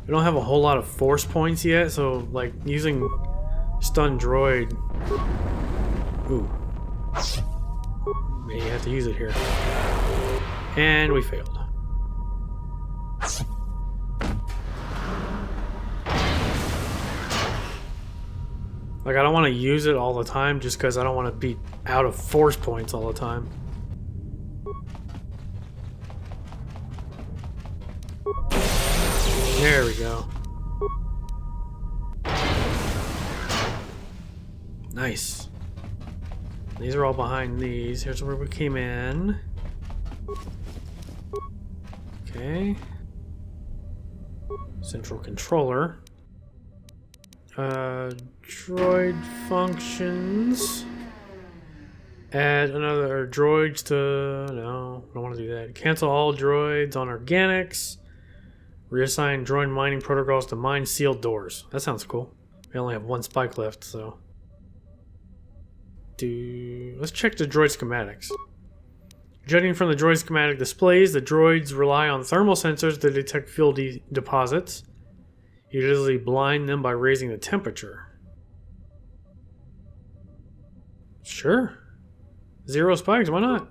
We don't have a whole lot of force points yet, so like using stun droid. Ooh. Maybe you have to use it here. And we failed. Like, I don't want to use it all the time just because I don't want to be out of force points all the time. There we go. Nice. These are all behind these. Here's where we came in. Okay. Central controller. Droid functions. Add another droids to... No, I don't want to do that. Cancel all droids on organics. Reassign droid mining protocols to mine sealed doors. That sounds cool. We only have one spike left, so... Let's check the droid schematics. Judging from the droid schematic displays, the droids rely on thermal sensors to detect fuel deposits. You usually blind them by raising the temperature. Sure. 0 spikes, why not?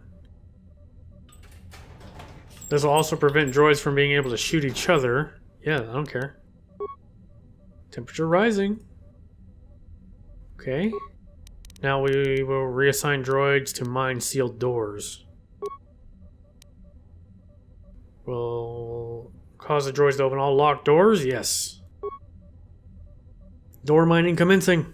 This will also prevent droids from being able to shoot each other. Yeah, I don't care. Temperature rising. Okay. Now we will reassign droids to mine sealed doors. Will cause the droids to open all locked doors? Yes. Door mining commencing.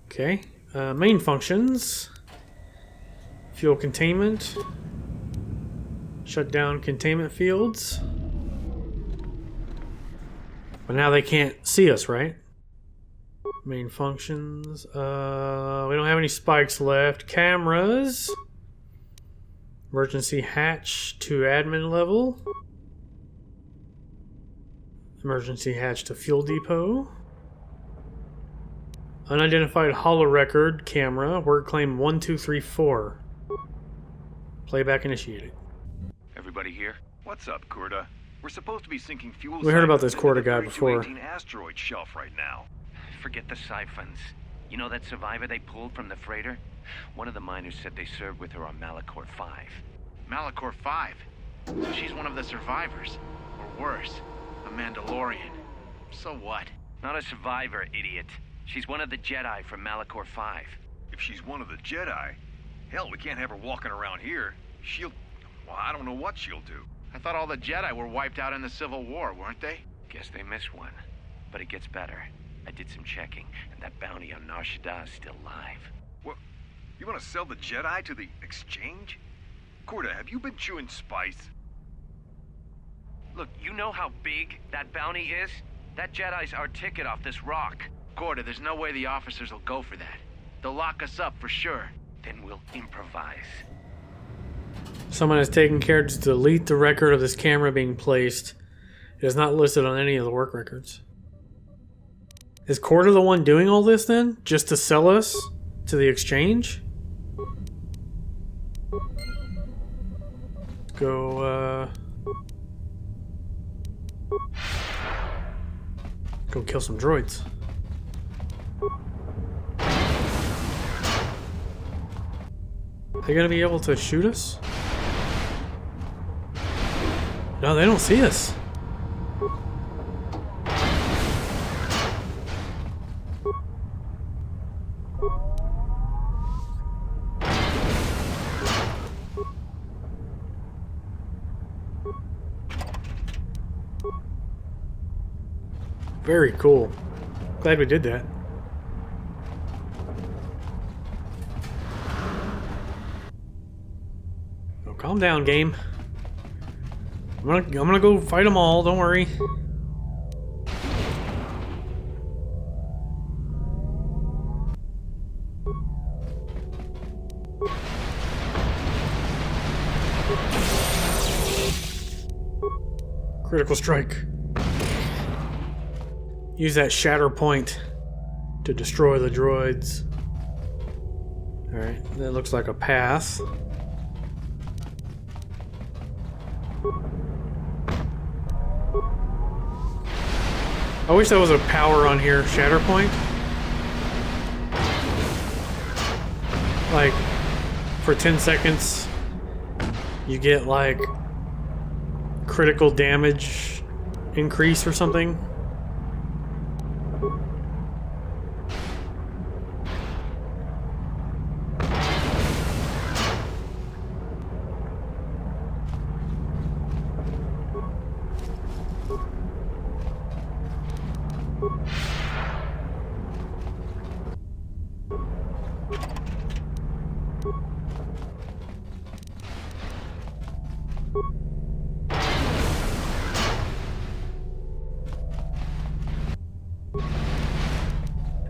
Okay. Main functions. Fuel containment. Shut down containment fields. But now they can't see us, right? Main functions. We don't have any spikes left. Cameras. Emergency hatch to admin level. Emergency hatch to fuel depot. Unidentified holorecord camera. Word claim 1234. Playback initiated. Everybody here? What's up, Kurta? We're supposed to be sinking fuel. We heard about this Kurta guy before. Asteroid shelf right now. Forget the siphons. You know that survivor they pulled from the freighter? One of the miners said they served with her on Malachor 5. Malachor 5? So she's one of the survivors. Or worse, a Mandalorian. So what? Not a survivor, idiot. She's one of the Jedi from Malachor 5. If she's one of the Jedi, hell, we can't have her walking around here. She'll... Well, I don't know what she'll do. I thought all the Jedi were wiped out in the Civil War, weren't they? Guess they missed one. But it gets better. I did some checking, and that bounty on Nar Shaddaa is still live. What? You want to sell the Jedi to the exchange? Kurta, have you been chewing spice? Look, you know how big that bounty is? That Jedi's our ticket off this rock. Gorda, there's no way the officers will go for that. They'll lock us up for sure. Then we'll improvise. Someone has taken care to delete the record of this camera being placed. It is not listed on any of the work records. Is Kurta the one doing all this then? Just to sell us to the exchange? Go kill some droids. They gonna be able to shoot us? No, they don't see us. Very cool. Glad we did that. Oh, calm down, game. I'm gonna go fight them all. Don't worry. Critical strike. Use that shatter point to destroy the droids. Alright, that looks like a path. I wish there was a power on here, Shatterpoint. Like, for 10 seconds, you get like critical damage increase or something.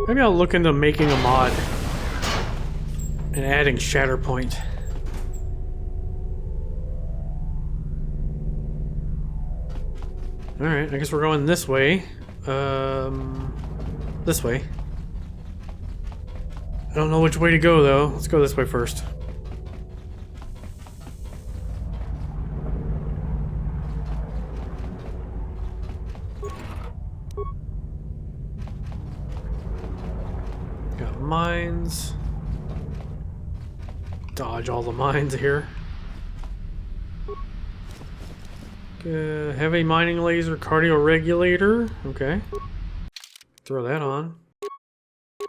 Maybe I'll look into making a mod and adding Shatterpoint. Alright, I guess we're going this way. This way. I don't know which way to go though. Let's go this way first. Got mines. Dodge all the mines here. Heavy mining laser cardio regulator. Okay. Throw that on.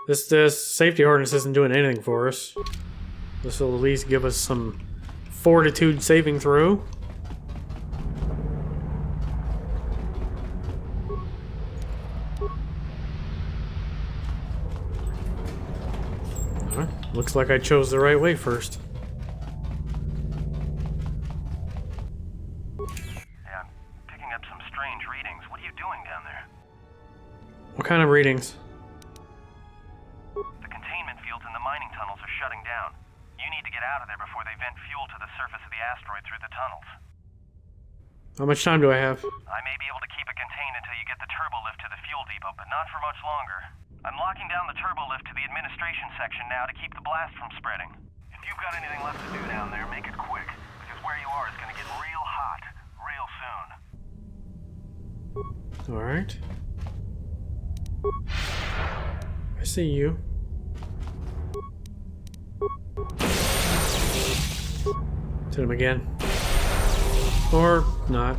This safety harness isn't doing anything for us. This will at least give us some fortitude saving throw. Alright, looks like I chose the right way first. Yeah, I'm picking up some strange readings. What are you doing down there? What kind of readings? The containment fields in the mining tunnels are shutting down. You need to get out of there before they vent fuel to the surface of the asteroid through the tunnels. How much time do I have? I may be able to keep it contained until you get the turbo lift to the fuel depot, but not for much longer. I'm locking down the turbo lift to the administration section now to keep the blast from spreading. If you've got anything left to do down there, make it quick, because where you are is going to get real hot real soon. Alright. I see you. Hit him again. Or not.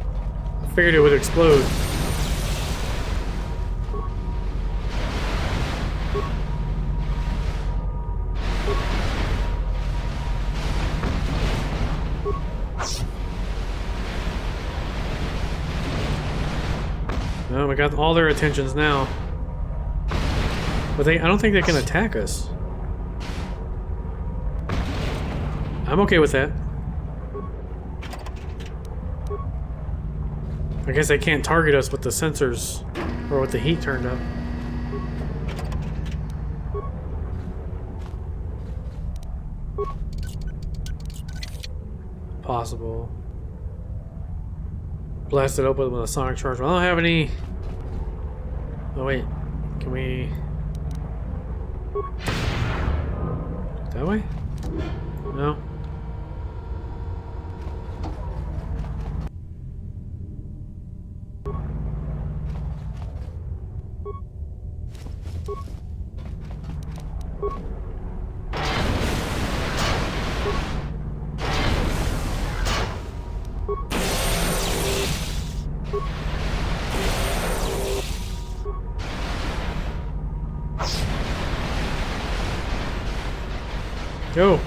I figured it would explode. Oh, we got all their attentions now. But I don't think they can attack us. I'm okay with that. I guess they can't target us with the sensors or with the heat turned up. Possible. Blast it open with a sonic charge. I don't have any. Oh wait, can we? That way? No. Go.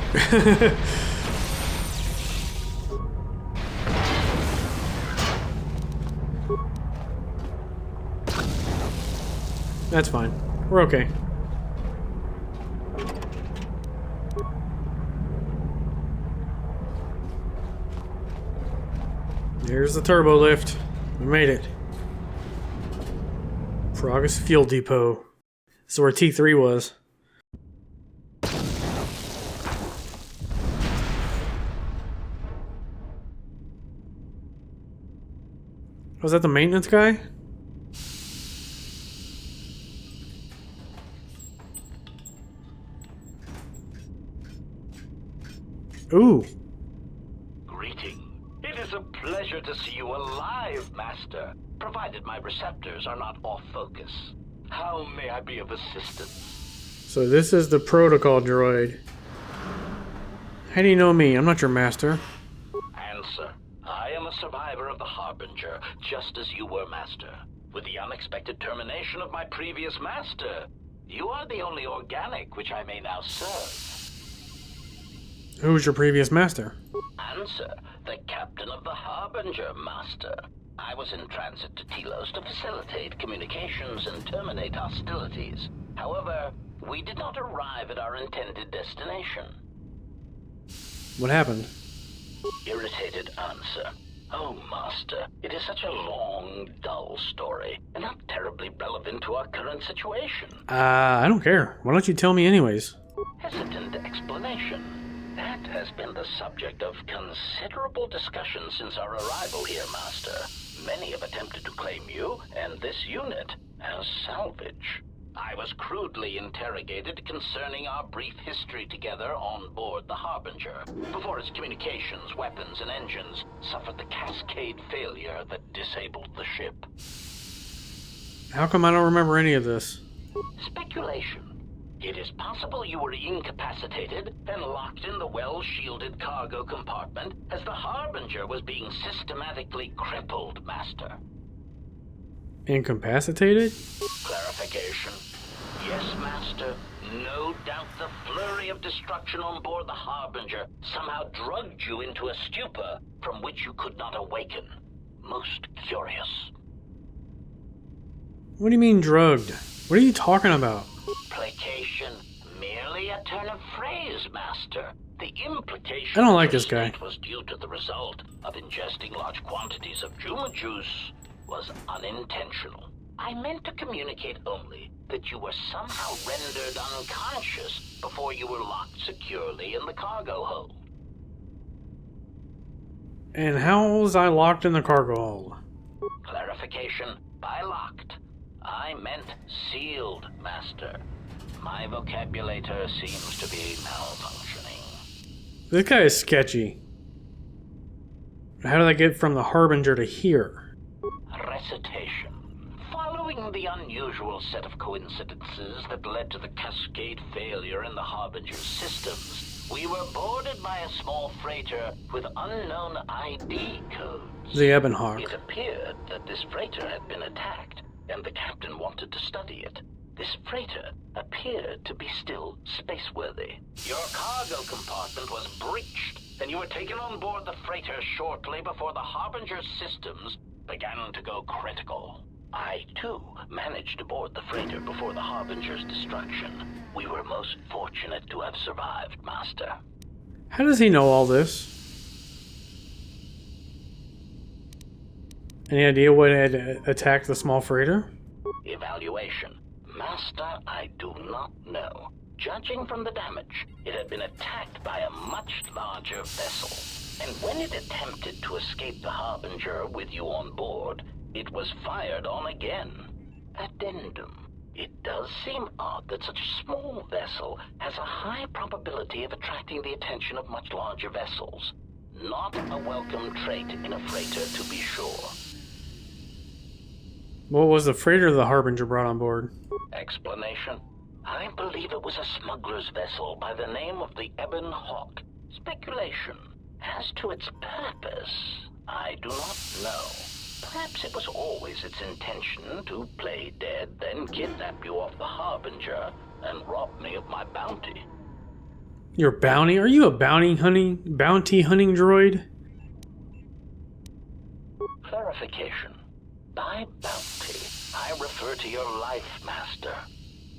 That's fine. We're okay. There's the turbo lift. We made it. Froggus Fuel Depot. This is where T3 was. Was that the maintenance guy? Ooh. Greeting. It is a pleasure to see you alive, Master, provided my receptors are not off focus. How may I be of assistance? So this is the protocol droid. How do you know me? I'm not your master. Answer. I am a survivor of the Harbinger, just as you were, Master. With the unexpected termination of my previous master, you are the only organic which I may now serve. Who was your previous master? Answer. The captain of the Harbinger, Master. I was in transit to Telos to facilitate communications and terminate hostilities. However, we did not arrive at our intended destination. What happened? Irritated answer. Oh, Master, it is such a long, dull story, and not terribly relevant to our current situation. I don't care. Why don't you tell me anyways? Hesitant explanation. That has been the subject of considerable discussion since our arrival here, Master. Many have attempted to claim you and this unit as salvage. I was crudely interrogated concerning our brief history together on board the Harbinger, before its communications, weapons, and engines suffered the cascade failure that disabled the ship. How come I don't remember any of this? Speculation. It is possible you were incapacitated and locked in the well-shielded cargo compartment as the Harbinger was being systematically crippled, Master. Incapacitated? Clarification. Yes, Master. No doubt the flurry of destruction on board the Harbinger somehow drugged you into a stupor from which you could not awaken. Most curious. What do you mean drugged? What are you talking about? Placation. Merely a turn of phrase, Master. The implication I don't like this guy. It was due to the result of ingesting large quantities of Juma juice was unintentional. I meant to communicate only that you were somehow rendered unconscious before you were locked securely in the cargo hold. And how was I locked in the cargo hold? Clarification. By locked, I meant sealed, Master. My vocabulator seems to be malfunctioning. This guy is sketchy. How did I get from the Harbinger to here? Recitation. Following the unusual set of coincidences that led to the cascade failure in the Harbinger's systems, we were boarded by a small freighter with unknown ID codes. The Ebonhawk. It appeared that this freighter had been attacked, and the captain wanted to study it. This freighter appeared to be still spaceworthy. Your cargo compartment was breached, and you were taken on board the freighter shortly before the Harbinger's systems began to go critical. I, too, managed to board the freighter before the Harbinger's destruction. We were most fortunate to have survived, Master. How does he know all this? Any idea what had attacked the small freighter? Evaluation. Master, I do not know. Judging from the damage, it had been attacked by a much larger vessel. And when it attempted to escape the Harbinger with you on board, it was fired on again. Addendum. It does seem odd that such a small vessel has a high probability of attracting the attention of much larger vessels. Not a welcome trait in a freighter, to be sure. What was the freighter the Harbinger brought on board? Explanation. I believe it was a smuggler's vessel by the name of the Ebon Hawk. Speculation. As to its purpose, I do not know. Perhaps it was always its intention to play dead, then kidnap you off the Harbinger and rob me of my bounty. Your bounty? Are you a bounty hunting droid? Clarification. By bounty, I refer to your life, Master.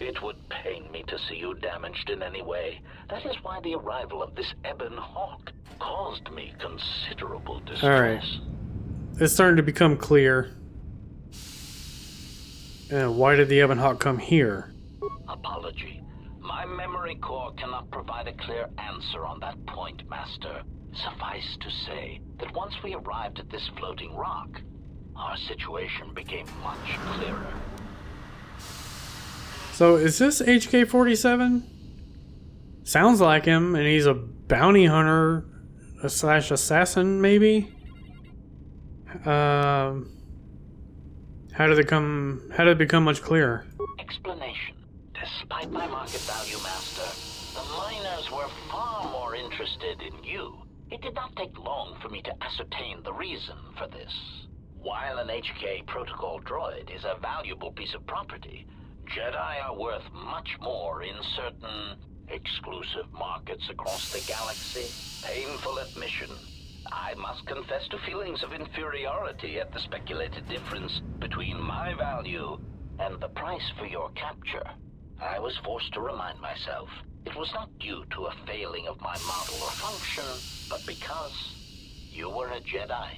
It would pain me to see you damaged in any way. That is why the arrival of this Ebon Hawk caused me considerable distress. Alright. It's starting to become clear. Why did the Ebonhawk come here? Apology. My memory core cannot provide a clear answer on that point, Master. Suffice to say that once we arrived at this floating rock, our situation became much clearer. So is this HK-47? Sounds like him, and he's a bounty hunter slash assassin, maybe? How did it become much clearer? Explanation. Despite my market value, Master, the miners were far more interested in you. It did not take long for me to ascertain the reason for this. While an HK protocol droid is a valuable piece of property, Jedi are worth much more in certain exclusive markets across the galaxy. Painful admission. I must confess to feelings of inferiority at the speculated difference between my value and the price for your capture. I was forced to remind myself it was not due to a failing of my model or function, but because you were a Jedi.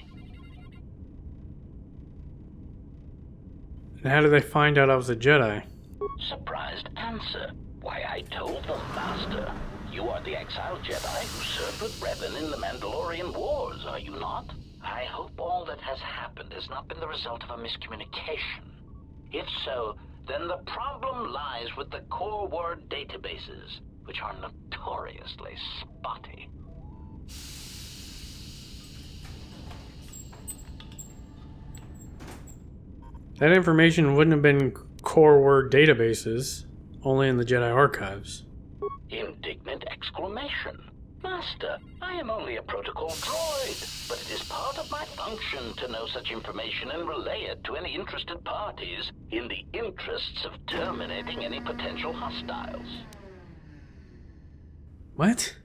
And how did they find out I was a Jedi? Surprised answer. Why, I told them, Master. You are the exiled Jedi who served with Revan in the Mandalorian Wars, are you not? I hope all that has happened has not been the result of a miscommunication. If so, then the problem lies with the core word databases, which are notoriously spotty. That information wouldn't have been core word databases, only in the Jedi archives. Indignant exclamation. Master, I am only a protocol droid, but it is part of my function to know such information and relay it to any interested parties in the interests of terminating any potential hostiles. What?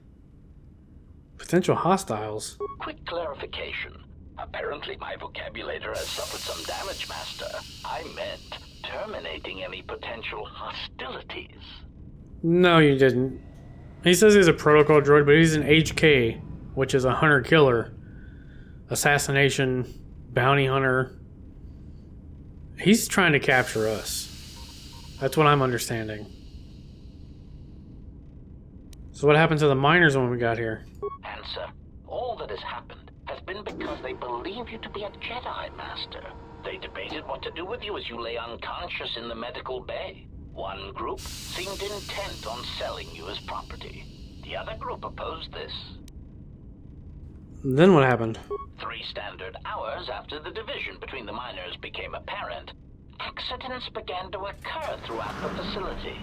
Potential hostiles? Quick clarification. Apparently my vocabulator has suffered some damage, Master. I meant terminating any potential hostilities. No, you didn't. He says he's a protocol droid, but he's an HK, which is a hunter-killer. Assassination, bounty hunter. He's trying to capture us. That's what I'm understanding. So what happened to the miners when we got here? Answer. All that has happened has been because they believe you to be a Jedi, Master. They debated what to do with you as you lay unconscious in the medical bay. One group seemed intent on selling you as property. The other group opposed this. Then what happened? 3 standard hours after the division between the miners became apparent, accidents began to occur throughout the facility.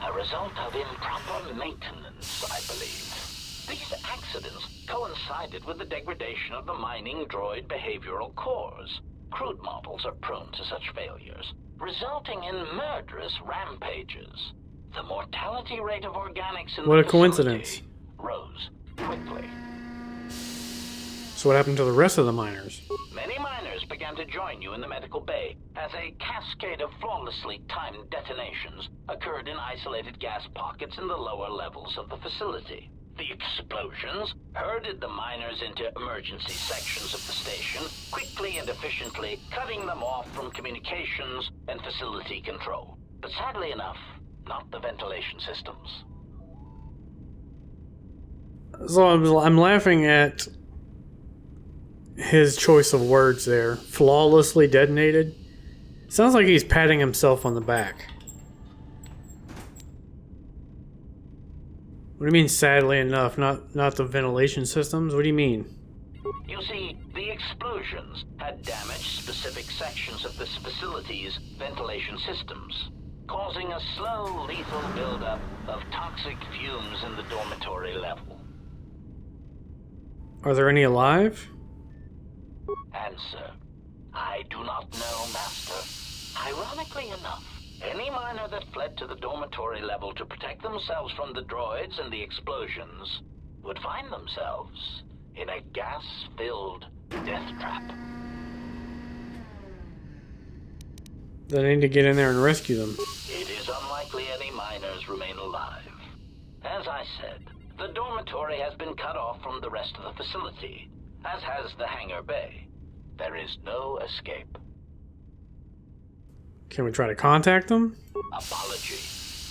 A result of improper maintenance, I believe. These accidents coincided with the degradation of the mining droid behavioral cores. Crude models are prone to such failures, resulting in murderous rampages. The mortality rate of organics in What the a coincidence. rose quickly. So what happened to the rest of the miners? Many miners began to join you in the medical bay as a cascade of flawlessly timed detonations occurred in isolated gas pockets in the lower levels of the facility. The explosions herded the miners into emergency sections of the station, quickly and efficiently cutting them off from communications and facility control. But sadly enough, not the ventilation systems. So I'm laughing at his choice of words there. Flawlessly detonated. Sounds like he's patting himself on the back. What do you mean, sadly enough? Not the ventilation systems? What do you mean? You see, the explosions had damaged specific sections of this facility's ventilation systems, causing a slow, lethal buildup of toxic fumes in the dormitory level. Are there any alive? Answer. I do not know, Master. Ironically enough, any miner that fled to the dormitory level to protect themselves from the droids and the explosions would find themselves in a gas-filled death trap. They need to get in there and rescue them. It is unlikely any miners remain alive. As I said, the dormitory has been cut off from the rest of the facility, as has the hangar bay. There is no escape. Can we try to contact them? Apology.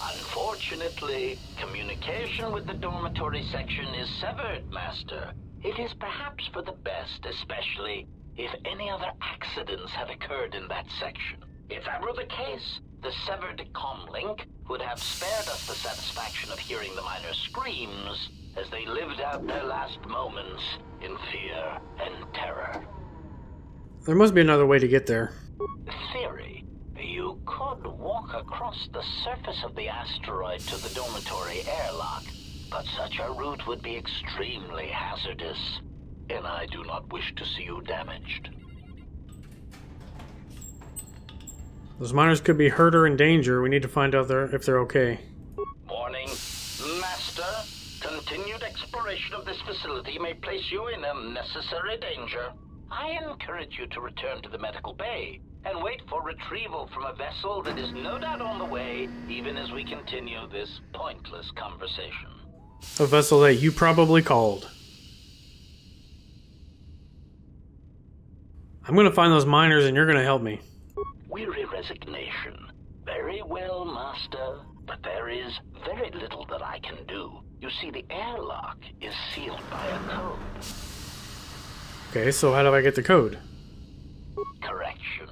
Unfortunately, communication with the dormitory section is severed, Master. It is perhaps for the best, especially if any other accidents had occurred in that section. If that were the case, the severed comm link would have spared us the satisfaction of hearing the miners' screams as they lived out their last moments in fear and terror. There must be another way to get there. Theory. You could walk across the surface of the asteroid to the dormitory airlock, but such a route would be extremely hazardous, and I do not wish to see you damaged. Those miners could be hurt or in danger. We need to find out if they're okay. Warning, Master. Continued exploration of this facility may place you in unnecessary danger. I encourage you to return to the medical bay and wait for retrieval from a vessel that is no doubt on the way, even as we continue this pointless conversation. A vessel that you probably called. I'm gonna find those miners and you're gonna help me. Weary resignation. Very well, Master. But there is very little that I can do. You see, the airlock is sealed by a code. Okay, so how do I get the code? Correction.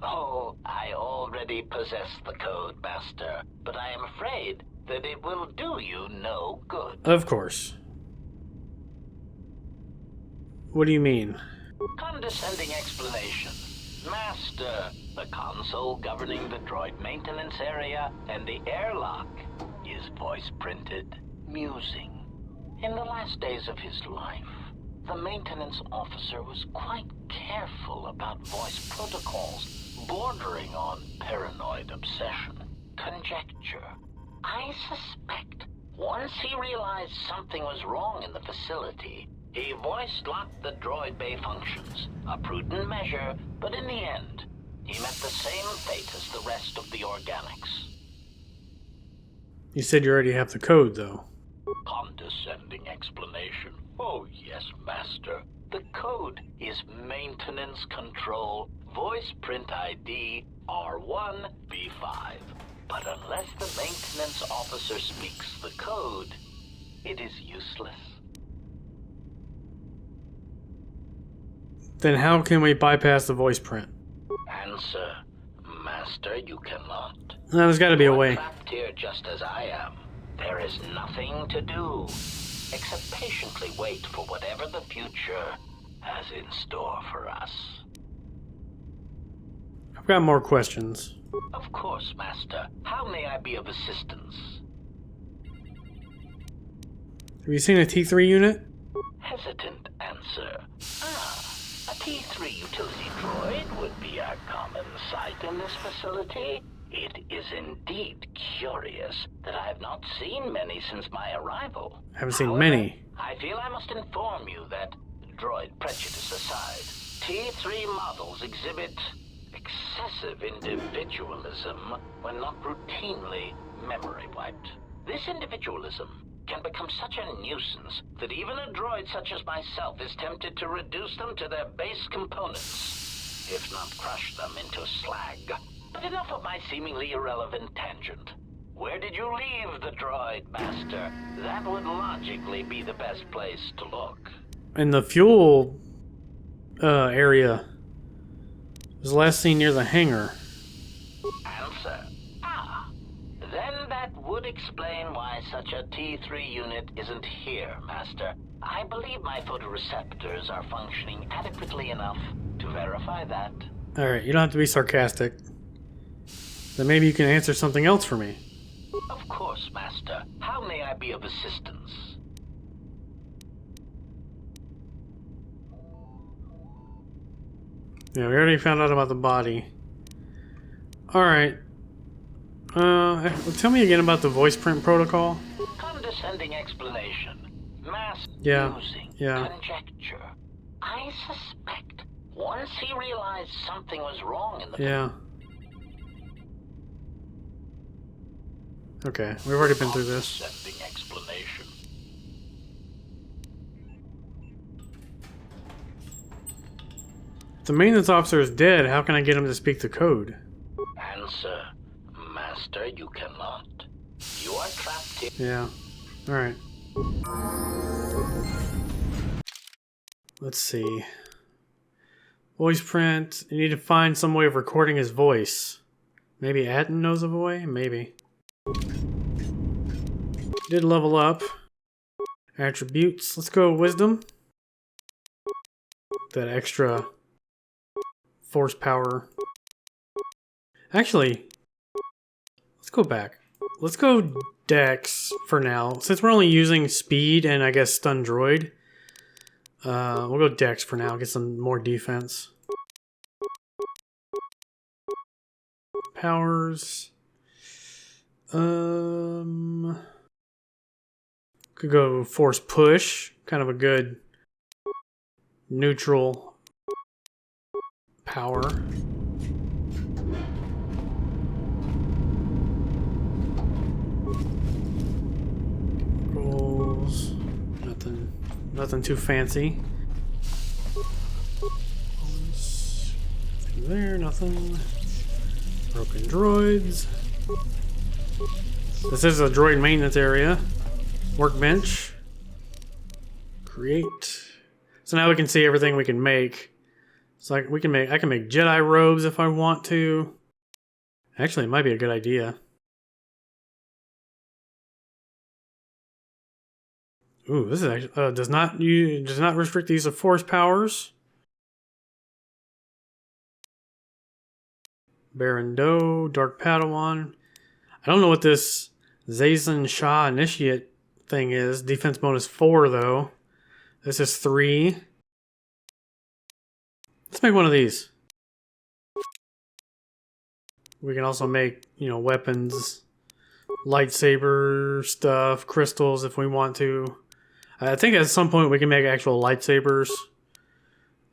Oh, I already possess the code, Master, but I am afraid that it will do you no good. Of course. What do you mean? Condescending explanation. Master, the console governing the droid maintenance area and the airlock is voice printed. Musing. In the last days of his life, the maintenance officer was quite careful about voice protocols, bordering on paranoid obsession. Conjecture. I suspect once he realized something was wrong in the facility, he voice-locked the droid bay functions. A prudent measure, but in the end, he met the same fate as the rest of the organics. You said you already have the code, though. Condescending explanation. Oh yes, Master. The code is Maintenance Control Voice Print ID R1B5. But unless the maintenance officer speaks the code, it is useless. Then how can we bypass the voice print? Answer. Master, you cannot. There's gotta be a way. You are trapped here just as I am. There is nothing to do, except patiently wait for whatever the future has in store for us. I've got more questions. Of course, Master. How may I be of assistance? Have you seen a T3 unit? Hesitant answer. A T3 utility droid would be a common sight in this facility. It is indeed curious that I have not seen many since my arrival. I haven't seen However, many. I feel I must inform you that, droid prejudice aside, T3 models exhibit excessive individualism when not routinely memory wiped. This individualism can become such a nuisance that even a droid such as myself is tempted to reduce them to their base components, if not crush them into slag. But enough of my seemingly irrelevant tangent. Where did you leave the droid, Master? That would logically be the best place to look. In the fuel area. It was last seen near the hangar. Answer. Then that would explain why such a T3 unit isn't here, Master. I believe my photoreceptors are functioning adequately enough to verify that. Alright, you don't have to be sarcastic. Then maybe you can answer something else for me. Of course, Master. How may I be of assistance? Yeah, we already found out about the body. Alright. Tell me again about the voice print protocol. Condescending explanation. Mass musing. Yeah. Conjecture. I suspect once he realized something was wrong in the... Yeah. Okay, we've already been through this. Condescending explanation. If the maintenance officer is dead, how can I get him to speak the code? Answer. Master, you cannot. You are trapped here. Yeah. Alright. Let's see. Voice print. You need to find some way of recording his voice. Maybe Atten knows of a way? Maybe. Did level up. Attributes. Let's go wisdom. That extra force power. Actually, let's go back. Let's go dex for now. Since we're only using speed and I guess stun droid. We'll go dex for now, get some more defense. Powers. Could go force push. Kind of a good neutral power. Rolls. Nothing too fancy. There, nothing. Broken droids. This is a droid maintenance area. Workbench. Create. So now we can see everything we can make. It's like I can make Jedi robes if I want to. Actually, it might be a good idea. Ooh, this is actually does not restrict the use of force powers. Baron Doe, Dark Padawan. I don't know what this Zaysan Shah Initiate thing is. Defense bonus 4 though. This is 3. Let's make one of these. We can also make, weapons, lightsaber stuff, crystals if we want to. I think at some point we can make actual lightsabers.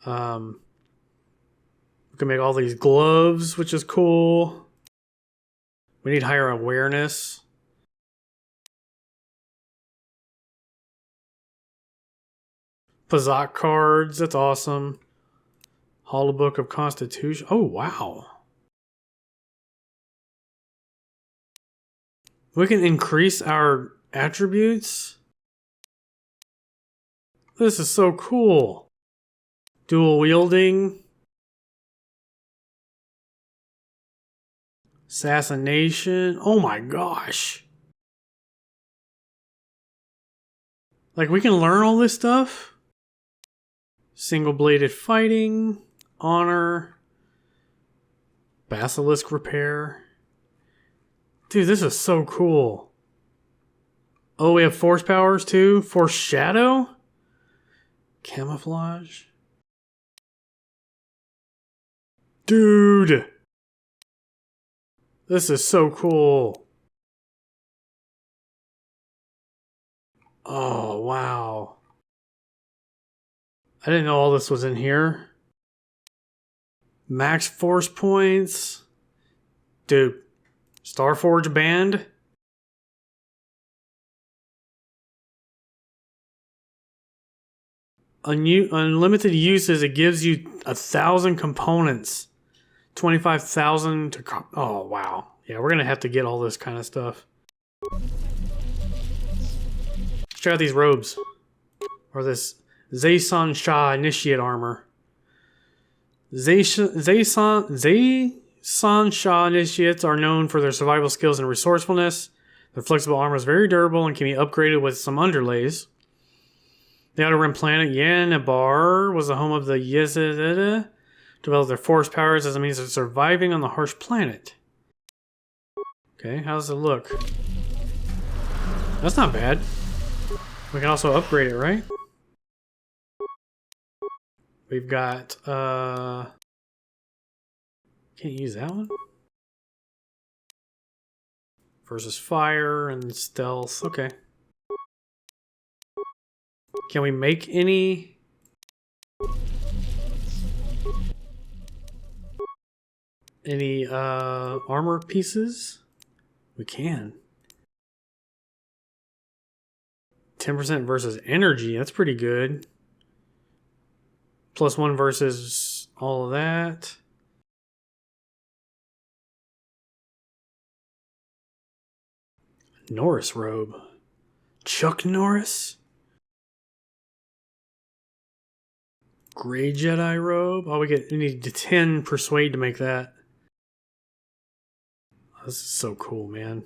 We can make all these gloves, which is cool. We need higher awareness. Pazak cards, that's awesome. Holobook of Constitution. Oh, wow. We can increase our attributes. This is so cool. Dual wielding. Assassination. Oh my gosh. Like, we can learn all this stuff. Single-bladed fighting. Honor. Basilisk repair. Dude, this is so cool. Oh, we have force powers too? Force shadow? Camouflage? Dude! This is so cool. Oh, wow. I didn't know all this was in here. Max force points. Dude. Starforge band. Unlimited uses, it gives you 1,000 components. 25,000 to... Oh, wow. Yeah, we're going to have to get all this kind of stuff. Let's try out these robes. Or this Zaysan Shah Initiate armor. Zaysan Shah Initiates are known for their survival skills and resourcefulness. Their flexible armor is very durable and can be upgraded with some underlays. The Outer Rim planet Yanabar was the home of the Yezida. Developed their force powers as a means of surviving on the harsh planet. Okay, how does it look? That's not bad. We can also upgrade it, right? We've got, can't use that one? Versus fire and stealth, okay. Can we make any... armor pieces? We can. 10% versus energy, that's pretty good. +1 versus all of that. Norris robe. Chuck Norris? Gray Jedi robe. Oh, we need 10 persuade to make that. This is so cool, man.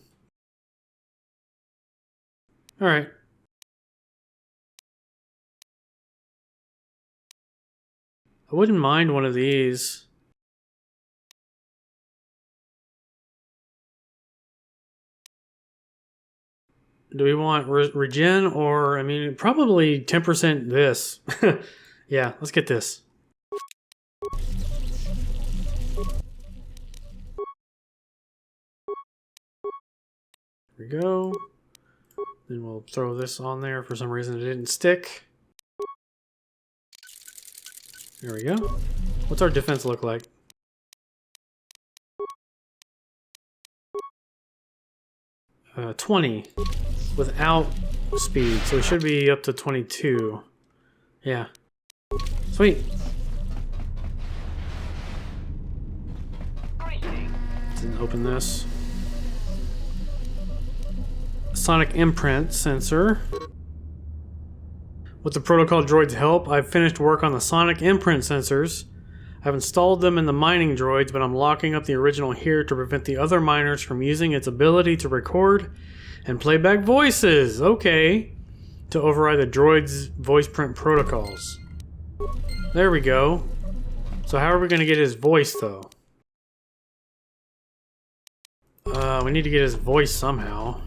Alright. I wouldn't mind one of these. Do we want regen or, I mean, probably 10% this. Yeah, let's get this. There we go. Then we'll throw this on there. For some reason it didn't stick. There we go. What's our defense look like? 20 without speed, so it should be up to 22. Yeah. Sweet. Let's open this. Sonic imprint sensor. With the protocol droid's help, I've finished work on the sonic imprint sensors. I've installed them in the mining droids, but I'm locking up the original here to prevent the other miners from using its ability to record and play back voices. Okay. To override the droid's voice print protocols. There we go. So how are we going to get his voice, though? We need to get his voice somehow.